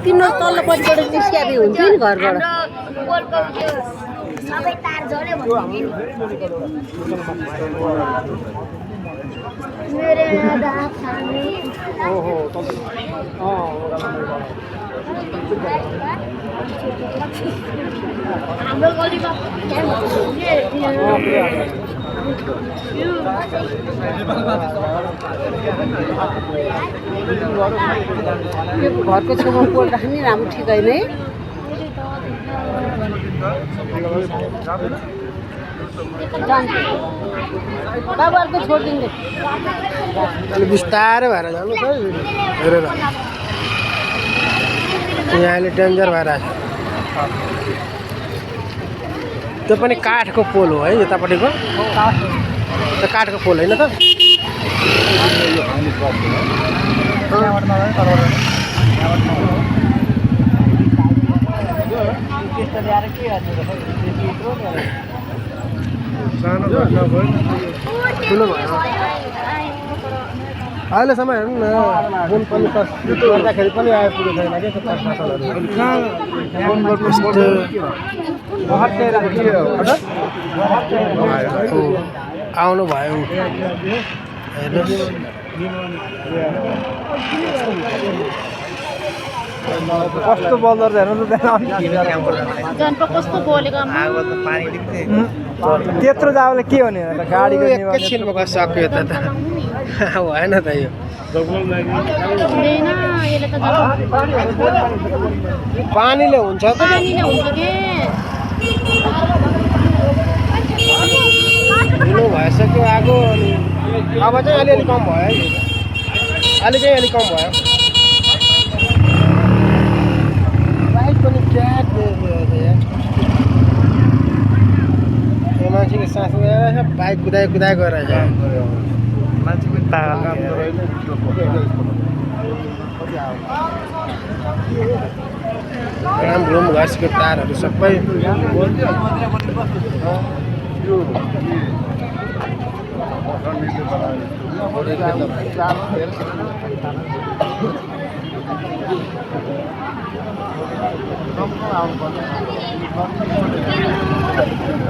तिम्रो तल्लोपट्टिबाट निस्क्याबी हुन्थ्यो नि घरबाट सबै तार झऱ्यो भने मेरे दादा खाने ओहो हाम्रो गलीमा घरको छेउमा पोल राख्ने नि राम्रो ठिक होइन है बाबु अर्को छोडिदिनु अलि बिस्तारै भएर जानुहोस् है हेरेर यहाँ अहिले डेन्जर भएर आएको त्यो पनि काठको पोल हो है यतापट्टिको त्यो काठको पोल होइन त ठुलो भयो अहिलेसम्म हेर्नु न जुन पनि गर्दाखेरि पनि आइपुगेको छैन कि आउनु भयो कस्तो बल्दर हेर्नु त कस्तो बोलेको त्यत्रो जाओले के हुने गाडीको एकैछिनमा गइसक्यो त भएन त यो पानीले हुन्छ त ढिलो भइसक्यो आगो अनि अब चाहिँ अलिअलि कम भयो है अहिले चाहिँ अलिक कम भयो बाइक पनि क्याट मान्छेको सास बाइक कुदाइ गएर मान्छे पनि राम्रो घाँसको तारहरू सबै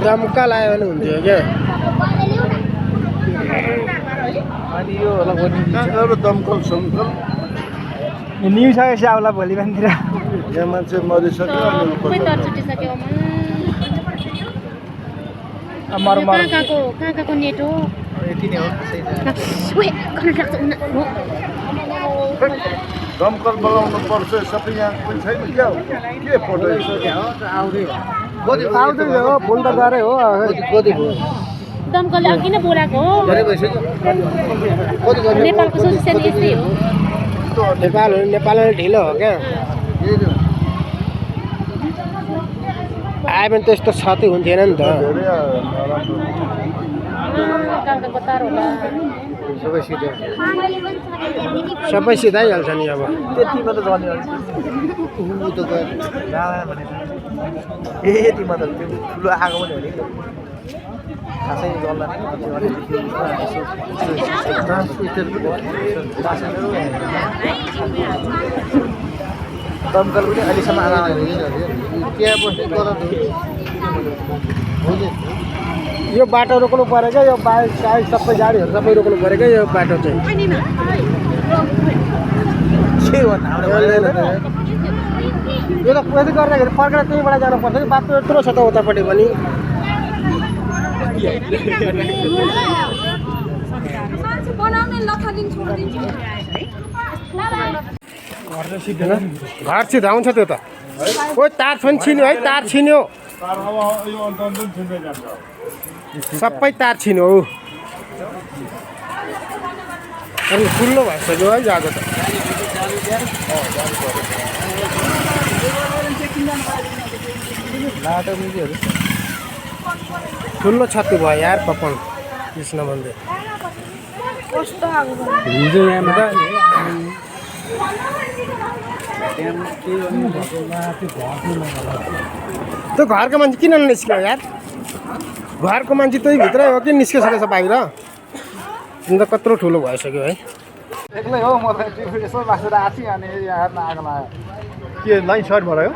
दमका लायो भने हुन्थ्यो क्या अनि यो दमकल समकल न्यु छ स्याउला भोलि बिहानतिर यहाँ मान्छे मरिसक्यो कहाँको नेट हो यति नै हो दमकल बगाउनु पर्छ सबै यहाँ पनि छैन क्या के फोटो आउँदैन हो फोन त गरे हो दमकलले किन बोलाएको हो नेपालको सोसियल यस्तै हो नेपालले ढिलो हो क्या आयो भने त यस्तो क्षति हुन्थेन नि त सबै सिधाइहाल्छ नि अब त्यति मात्र यति मात्र ठुलो आगो पनि हो खासै दमकल पनि अहिलेसम्म त्यहाँ बस्ने यो बाटो रोक्नु पऱ्यो क्या यो बाइक साइड सबै गाडीहरू सबै रोक्नु पऱ्यो क्या यो बाटो चाहिँ यो त यति गर्दाखेरि फर्केर त्यहीँबाट जानुपर्छ कि बाटो यत्रो छ त उतापट्टि पनि घर सिधा आउँछ त्यो त ओ तार पनि छिन्यो है तार छिन्यो सबै तार छिन्यो हौ अनि ठुलो भइसक्यो है जाँदा त ठुलो क्षति भयो यार पपन कृष्ण मन्दिर कस्तो आगो हिजो यहाँ माथि त्यो घरको मान्छे किन निस्क्यो यार घरको मान्छे त्यही भित्रै हो कि निस्किसकेछ बाहिर अन्त कत्रो ठुलो भइसक्यो है एक्लै हो म त यसो बसेर आएको थिएँ अनि हेर्न आगो लाग्यो के लाइन सर्ट भयो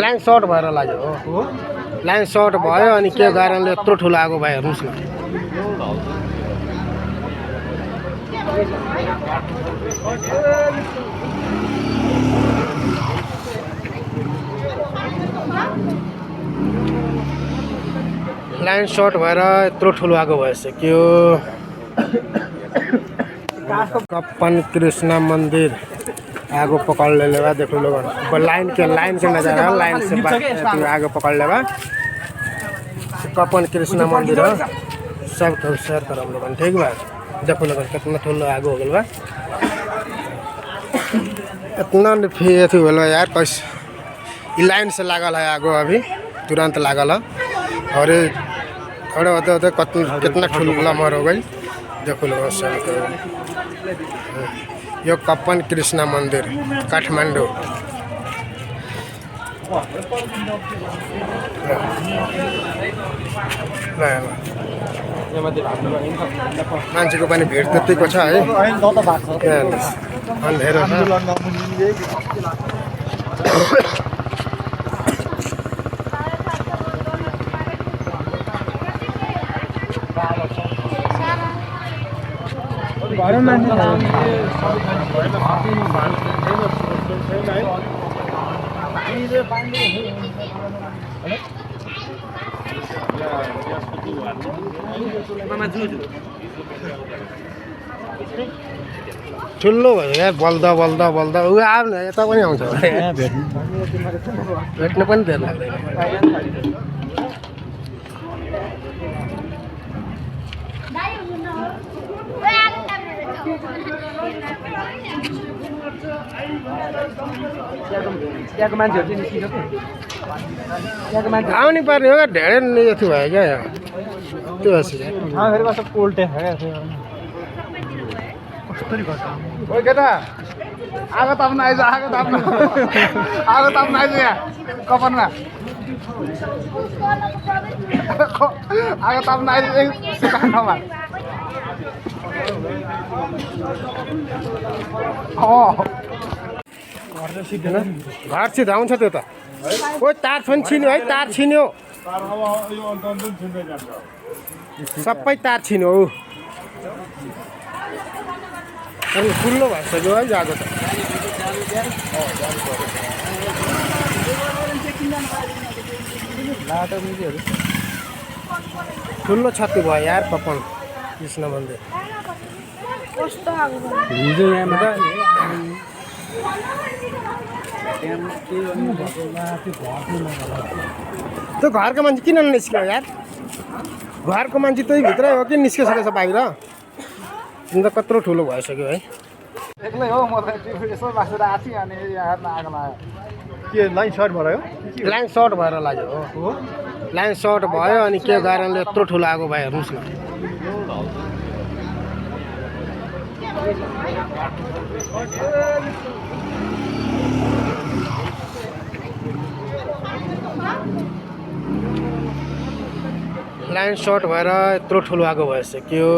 लाइन सर्ट भएर लाग्यो हो लाइन सर्ट भयो अनि के कारणले यत्रो ठुलो आगो भयो हेर्नुहोस् न लाइन सर्ट भएर यत्रो ठुलो आगो भइसक्यो कप्पन कृष्ण मंदिर आगो पकड़ लेगा देखो लोग लाइन के नजारा लाइन से आगो पकड़ लेगा कप्पन कृष्ण मंदिर है सब शेयर कर हम लोग ठीक बा देखो लोग कितना ठुलो आगो हो गया बा इतना अथी हो यार कैसे लाइन से लागल है आगो अभी तुरंत लागल है और थोड़े होते होते कितना ठुलो लमहर हो गई देखो लोग यो कप्पन कृष्ण मंदिर काठमाडौँ मान्छेको पनि भिड त्यतिको छ है अँधेरो छ ठुलो भयो यार बल्दा ऊ आयो न यता पनि आउँछ भेट्नु पनि धेरै लाग्दैन त्यहाँको मान्छेहरू चाहिँ निस्किसक्यो आउनु पर्ने हो धेरै यति भयो क्या त्यो फेरि कस्तो पोल्टे ओ केटा आगो ताप्न आइज आगो ताप्न आइज यहाँ कपनमा आगो ताप्न आइज सुकाउने ठाउँमा घर सिधा आउँछ त्यो त ओ तार पनि छिन्यो है तार छिन्यो सबै तार छिन्यो हौ ठुलो भइसक्यो है जागो त ठुलो क्षति भयो यार कप्पन कृष्ण मन्दिर कस्तो आगो हिजो यहाँ माथि त्यो घरको मान्छे किन निस्क्यो यार घरको मान्छे त्यही भित्रै हो कि निस्किसकेछ बाहिर अन्त कत्रो ठुलो भइसक्यो है एक्लै हो म त यसो बसेर आएको थिएँ अनि हेर्न आगो लाग्यो के लाइन सर्ट भयो लाइन सर्ट भएर लाग्यो हो लाइन सर्ट भयो अनि के कारणले यत्रो ठुलो आगो भयो हेर्नुहोस् न लाइन सर्ट भएर यत्रो ठुलो आगो भइसक्यो